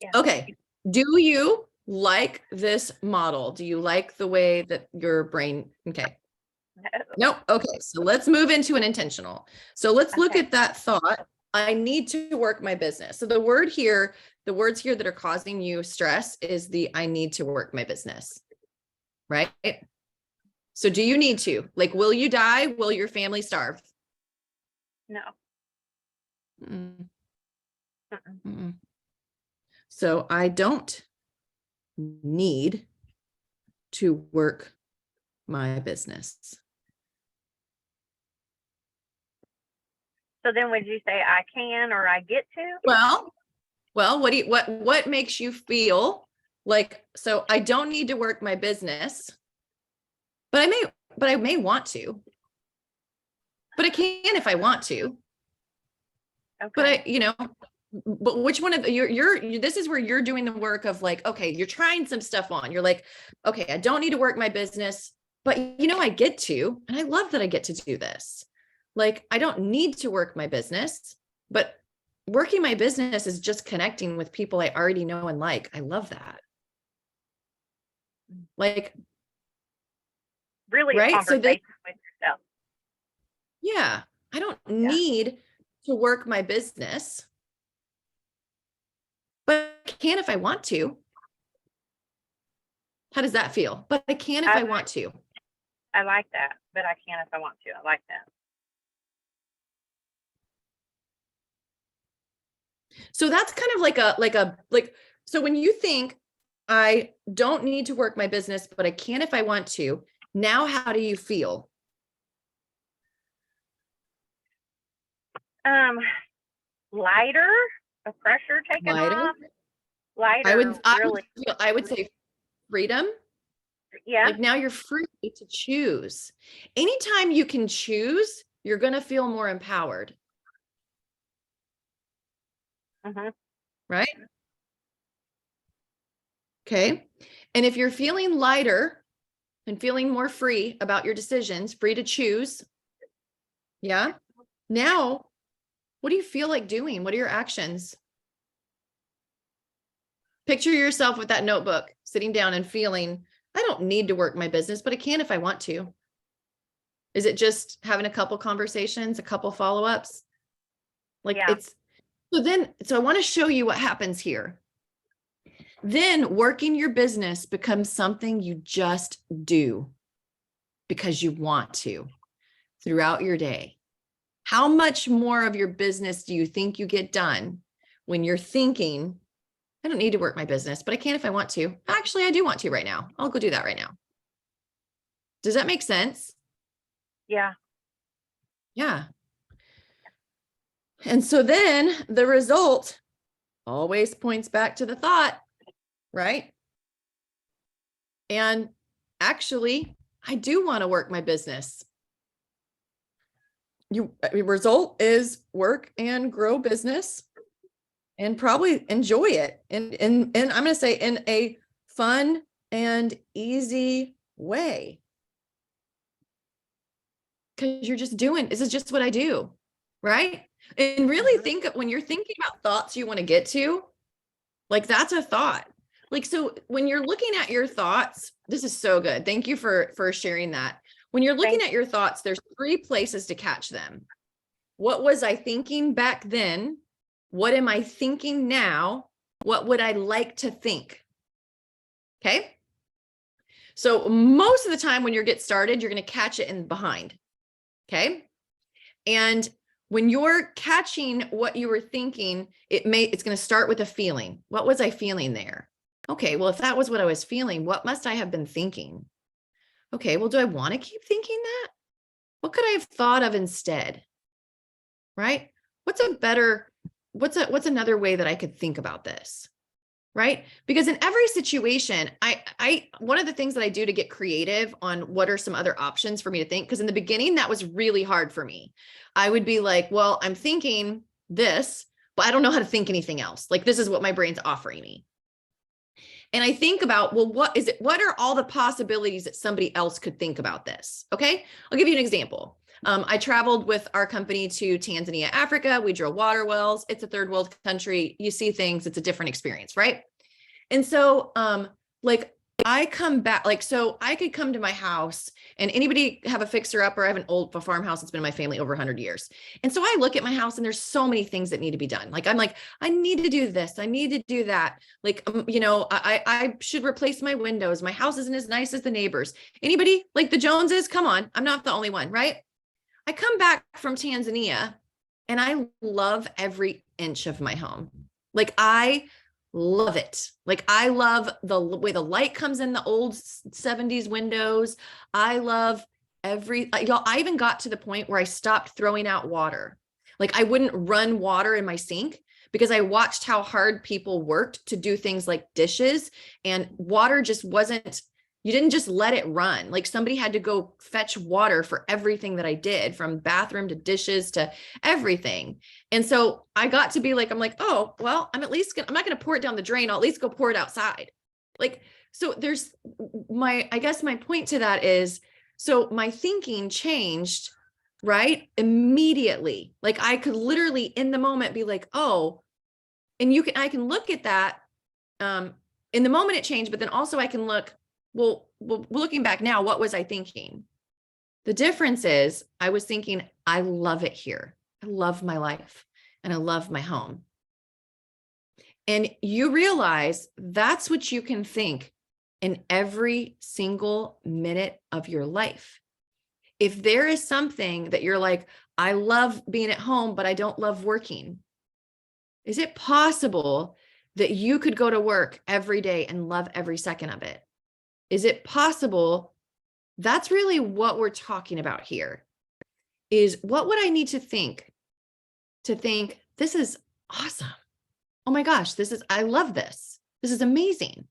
Yeah. Okay. Do you like this model? Do you like the way that your brain, okay. No. Nope. Okay. So let's move into an intentional. So let's look Okay. at that thought. I need to work my business. So the words here that are causing you stress is the I need to work my business, right? So do you need to? Like, will you die? Will your family starve? No. Mm, Mm-mm. mm-mm. So I don't need to work my business. So then would you say I can or I get to? Well, what makes you feel like, so I don't need to work my business, but I may want to, but I can if I want to, but Okay. but which one of this is where you're doing the work of like, okay, you're trying some stuff on. You're like, okay, I don't need to work my business, but I get to, and I love that I get to do this. Like, I don't need to work my business, but working my business is just connecting with people I already know and like. I love that. Like, Really a right? So conversation with yourself. yeah, I don't need to work my business, but I can if I want to. How does that feel? But I can if I want to. I like that, but I can if I want to. I like that. So that's kind of like so when you think I don't need to work my business, but I can if I want to, now how do you feel? Lighter, the pressure taken Lighter? off. Lighter, I would say freedom. yeah. Like now you're free to choose. Anytime you can choose, you're going to feel more empowered. Mhm. Right? Okay. And if you're feeling lighter and feeling more free about your decisions, free to choose. Yeah. Now, what do you feel like doing? What are your actions? Picture yourself with that notebook, sitting down and feeling, I don't need to work my business, but I can if I want to. Is it just having a couple conversations, a couple follow-ups? Like Yeah. so I want to show you what happens here. Then working your business becomes something you just do because you want to throughout your day. How much more of your business do you think you get done when you're thinking, I don't need to work my business, but I can if I want to. Actually, I do want to right now. I'll go do that right now. Does that make sense? Yeah. Yeah. And so then the result always points back to the thought, right? And actually, I do want to work my business. Result is work and grow business and probably enjoy it. And I'm going to say in a fun and easy way. Because you're just doing, this is just what I do, right? And really think of when you're thinking about thoughts you want to get to, like that's a thought. Like, so when you're looking at your thoughts, this is so good. Thank you for sharing that. When you're looking at your thoughts, there's 3 places to catch them. What was I thinking back then? What am I thinking now? What would I like to think? Okay. So most of the time when you get started, you're going to catch it in behind. Okay. And when you're catching what you were thinking, it's going to start with a feeling. What was I feeling there? Okay, well, if that was what I was feeling, what must I have been thinking? Okay, well, do I want to keep thinking that? What could I have thought of instead? Right? What's another way that I could think about this? Right? Because in every situation, one of the things that I do to get creative on what are some other options for me to think, because in the beginning, that was really hard for me. I would be like, well, I'm thinking this, but I don't know how to think anything else. Like, this is what my brain's offering me. And I think about, well, what are all the possibilities that somebody else could think about this? Okay. I'll give you an example. I traveled with our company to Tanzania, Africa. We drilled water wells. It's a third world country. You see things, it's a different experience, right? And so, like, I come back, like, so I could come to my house, and anybody have a fixer up, or I have a farmhouse that's been in my family over 100 years. And so I look at my house and there's so many things that need to be done. Like, I'm like, I need to do this. I need to do that. Like, I should replace my windows. My house isn't as nice as the neighbors. Anybody like the Joneses? Come on. I'm not the only one, right? I come back from Tanzania and I love every inch of my home. Like, I love it. Like, I love the way the light comes in the old 70s windows. I love y'all, I even got to the point where I stopped throwing out water. Like, I wouldn't run water in my sink because I watched how hard people worked to do things like dishes, and water just wasn't, you didn't just let it run. Like, somebody had to go fetch water for everything that I did, from bathroom to dishes to everything. And so I got to be like, I'm like, oh, well, I'm not going to pour it down the drain. I'll at least go pour it outside. Like, so there's I guess my point to that is, so my thinking changed, right? Immediately. Like, I could literally in the moment be like, oh, and I can look at that. In the moment it changed, but then also I can look, well, looking back now, what was I thinking? The difference is I was thinking, I love it here. I love my life and I love my home. And you realize that's what you can think in every single minute of your life. If there is something that you're like, I love being at home, but I don't love working, is it possible that you could go to work every day and love every second of it? Is it possible? That's really what we're talking about here, is what would I need to think this is awesome. Oh my gosh, I love this. This is amazing.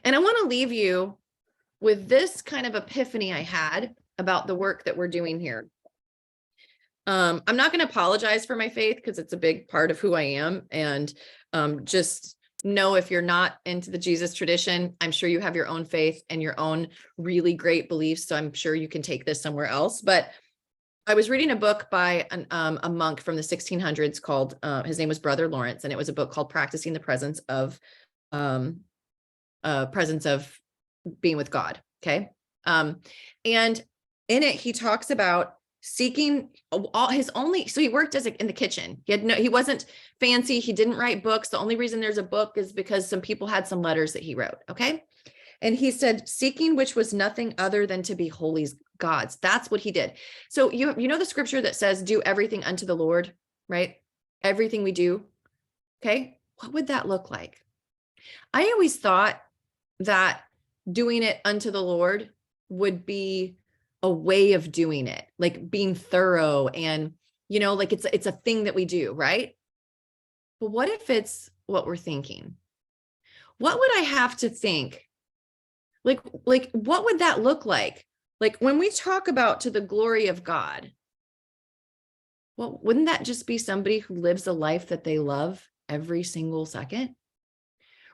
And I want to leave you with this kind of epiphany I had about the work that we're doing here. I'm not going to apologize for my faith because it's a big part of who I am. And just know, if you're not into the Jesus tradition, I'm sure you have your own faith and your own really great beliefs. So I'm sure you can take this somewhere else. But I was reading a book by a monk from the 1600s called, his name was Brother Lawrence. And it was a book called Practicing the Presence of Being with God. Okay. And in it, he talks about seeking so he worked in the kitchen. He wasn't fancy. He didn't write books. The only reason there's a book is because some people had some letters that he wrote. Okay. And he said, seeking which was nothing other than to be holy gods. That's what he did. So you know the scripture that says, do everything unto the Lord, right? Everything we do. Okay. What would that look like? I always thought that doing it unto the Lord would be a way of doing it, like being thorough and, like it's a thing that we do, right? But what if it's what we're thinking? What would I have to think? Like, what would that look like? Like, when we talk about to the glory of God, well, wouldn't that just be somebody who lives a life that they love every single second?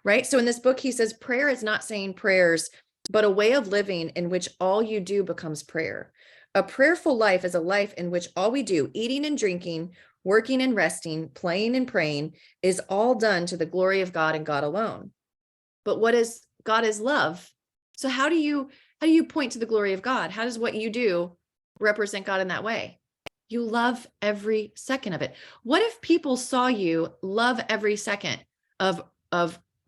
Right? So in this book, he says, prayer is not saying prayers, but a way of living in which all you do becomes prayer. A prayerful life is a life in which all we do, eating and drinking, working and resting, playing and praying, is all done to the glory of God and God alone. But God is love. So how do you point to the glory of God? How does what you do represent God in that way? You love every second of it. What if people saw you love every second of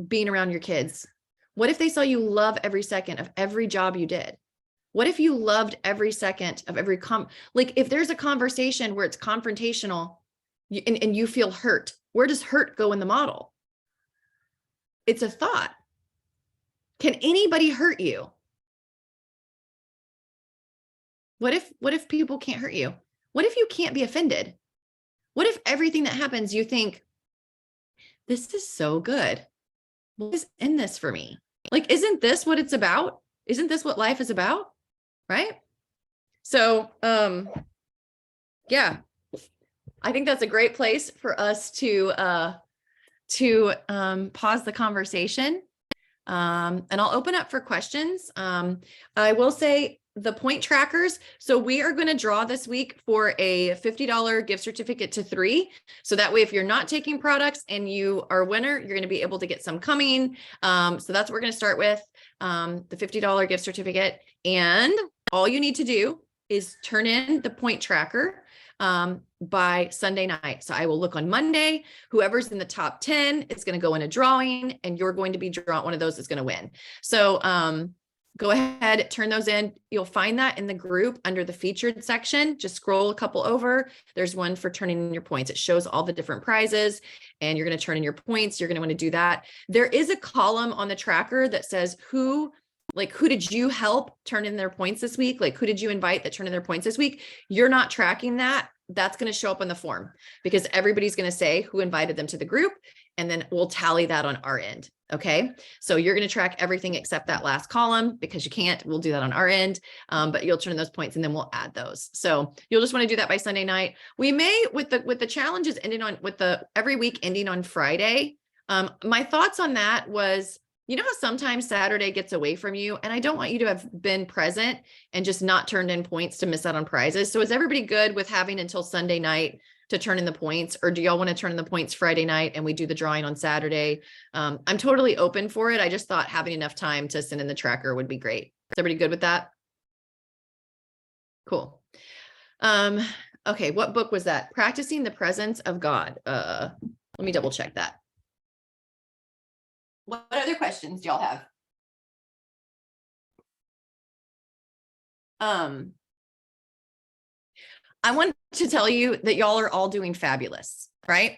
being around your kids? What if they saw you love every second of every job you did? What if you loved every second of every like, if there's a conversation where it's confrontational and you feel hurt, where does hurt go in the model? It's a thought. Can anybody hurt you? What if people can't hurt you? What if you can't be offended? What if everything that happens, you think, this is so good. What is in this for me? Like, isn't this what it's about? Isn't this what life is about? Right? So, yeah, I think that's a great place for us to pause the conversation. And I'll open up for questions. I will say the point trackers. So we are going to draw this week for a $50 gift certificate to 3. So that way, if you're not taking products and you are a winner, you're going to be able to get some coming. So that's what we're going to start with, the $50 gift certificate. And all you need to do is turn in the point tracker by Sunday night. So I will look on Monday. Whoever's in the top 10 is going to go in a drawing, and you're going to be drawn. One of those is going to win. So go ahead, turn those in. You'll find that in the group under the featured section. Just scroll a couple over. There's one for turning in your points. It shows all the different prizes, and you're going to turn in your points. You're going to want to do that. There is a column on the tracker that says who did you help turn in their points this week? Like, who did you invite that turned in their points this week? You're not tracking that. That's going to show up on the form because everybody's going to say who invited them to the group, and then we'll tally that on our end. Okay. So you're going to track everything except that last column because you can't. We'll do that on our end, but you'll turn in those points and then we'll add those. So you'll just want to do that by Sunday night. We may, with the challenges ending on, every week ending on Friday. My thoughts on that was, you know how sometimes Saturday gets away from you, and I don't want you to have been present and just not turned in points to miss out on prizes. So is everybody good with having until Sunday night to turn in the points, or do y'all want to turn in the points Friday night and we do the drawing on Saturday? I'm totally open for it. I just thought having enough time to send in the tracker would be great. Is everybody good with that? Cool. Okay. What book was that? Practicing the Presence of God. Let me double check that. What other questions do y'all have? I want to tell you that y'all are all doing fabulous, right?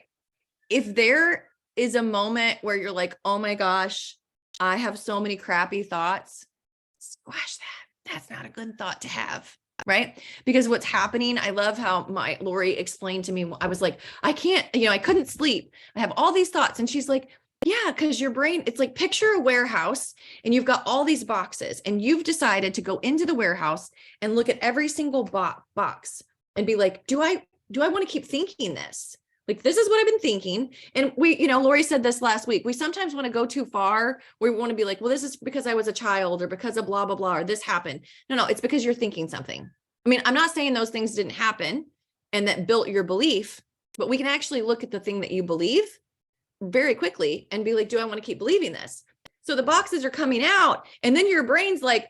If there is a moment where you're like, oh my gosh, I have so many crappy thoughts, squash that. That's not a good thought to have, right? Because what's happening, I love how Lori explained to me, I was like, I can't, I couldn't sleep. I have all these thoughts. And she's like, yeah, because your brain, it's like, picture a warehouse and you've got all these boxes and you've decided to go into the warehouse and look at every single box and be like, do I want to keep thinking this? Like, this is what I've been thinking. And we, Lori said this last week, we sometimes want to go too far where we want to be like, well, this is because I was a child or because of blah, blah, blah, or this happened. No, it's because you're thinking something. I mean, I'm not saying those things didn't happen and that built your belief, but we can actually look at the thing that you believe very quickly and be like, do I want to keep believing this? So the boxes are coming out and then your brain's like,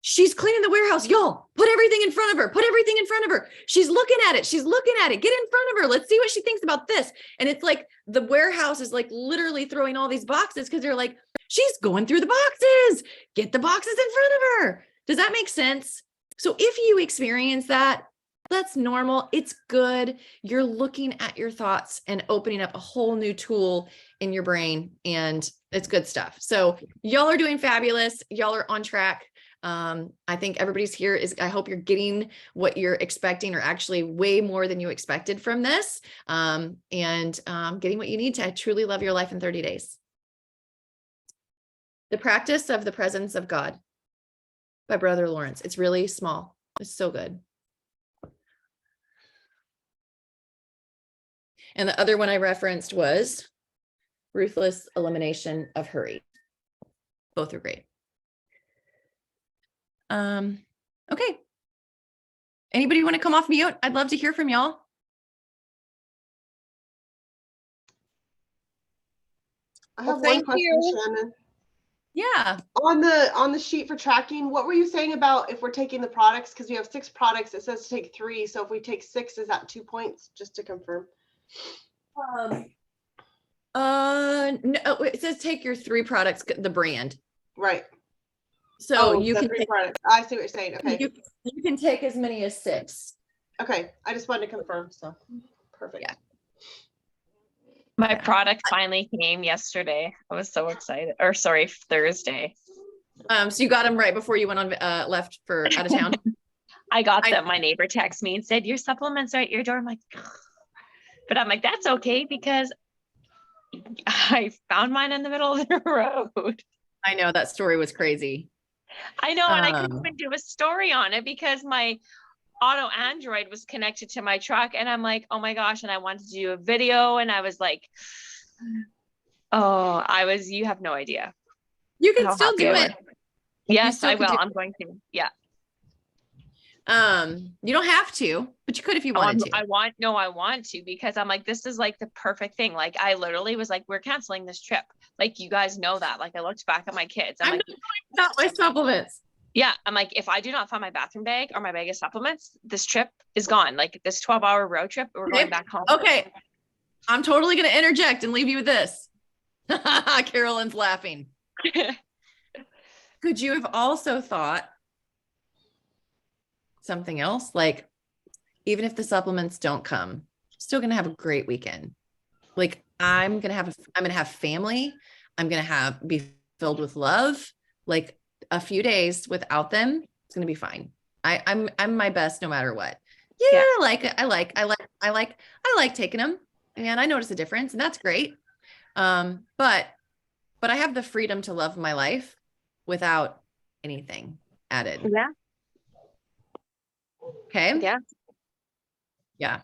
she's cleaning the warehouse. Y'all put everything in front of her, put everything in front of her. She's looking at it. She's looking at it. Get in front of her. Let's see what she thinks about this. And it's like, the warehouse is like literally throwing all these boxes because they're like, she's going through the boxes. Get the boxes in front of her. Does that make sense? So if you experience that, that's normal. It's good. You're looking at your thoughts and opening up a whole new tool in your brain, and it's good stuff. So y'all are doing fabulous. Y'all are on track. I think everybody's here I hope you're getting what you're expecting, or actually way more than you expected from this, and getting what you need to truly love your life in 30 days. The Practice of the Presence of God by Brother Lawrence. It's really small. It's so good. And the other one I referenced was Ruthless Elimination of Hurry. Both are great. Okay. Anybody want to come off mute? I'd love to hear from y'all. I have Thank one question, you. Shannon. Yeah. On the sheet for tracking, what were you saying about if we're taking the products? Because we have 6 products, it says to take 3. So if we take 6, is that 2 points? Just to confirm. No, it says take your 3 products, the brand. Right. So you can 3 take, products. I see what you're saying. Okay. you can take as many as 6. Okay. I just wanted to confirm. So perfect. Yeah. My product finally came yesterday. I was so excited. Or sorry, Thursday. So you got them right before you went on, left for out of town. I got them. My neighbor texted me and said, your supplements are at your door. I'm like, but I'm like, that's okay because I found mine in the middle of the road. I know that story was crazy. I know, and I couldn't Um, even do a story on it because my auto Android was connected to my truck, and I'm like, oh my gosh, and I wanted to do a video, and I was like, oh, you have no idea. You can how still happy do I it. was. Yes, still I could will. do- I'm going to. Yeah. You don't have to, but you could if you wanted to. I want to because I'm like, this is like the perfect thing. Like I literally was like, we're canceling this trip. Like you guys know that. Like I looked back at my kids. I'm I'm like, not my supplements. yeah, I'm like, if I do not find my bathroom bag or my bag of supplements, this trip is gone. Like this 12-hour road trip, we're Okay. going back home. Okay. I'm totally going to interject and leave you with this. Carolyn's laughing. Could you have also thought something else? Like, even if the supplements don't come, still going to have a great weekend. Like I'm going to have family. I'm going to be filled with love. Like a few days without them, it's going to be fine. I'm my best no matter what. Yeah, Yeah. I like taking them and I notice a difference and that's great. But I have the freedom to love my life without anything added. Yeah. Okay. Yeah. Yeah.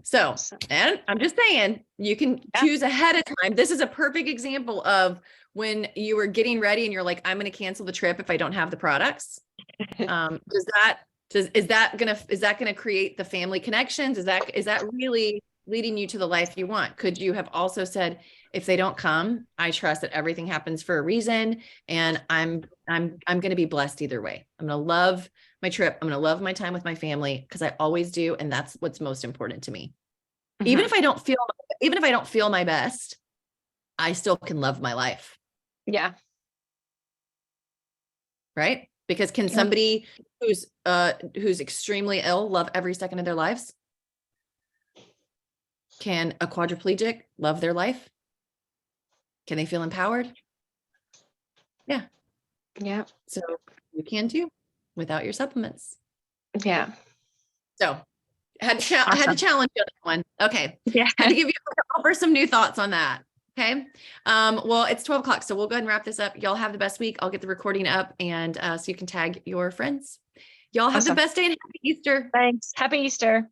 So, and I'm just saying, you can Yeah. choose ahead of time. This is a perfect example of when you were getting ready and you're like, I'm going to cancel the trip if I don't have the products. Is that going to create the family connections? Is that really leading you to the life you want? Could you have also said, if they don't come, I trust that everything happens for a reason. And I'm going to be blessed either way. I'm going to love my trip. I'm going to love my time with my family because I always do. And that's what's most important to me. Even if I don't feel my best, I still can love my life. Yeah. Right? Because can somebody who's extremely ill love every second of their lives? Can a quadriplegic love their life? Can they feel empowered? Yeah. Yeah. So you can too without your supplements. Yeah. So I had to challenge you on that one. Okay. Yeah. Had to give you offer some new thoughts on that. Okay. Well, it's 12 o'clock, so we'll go ahead and wrap this up. Y'all have the best week. I'll get the recording up and so you can tag your friends. Y'all have the Awesome. best day and happy Easter. Thanks. Happy Easter.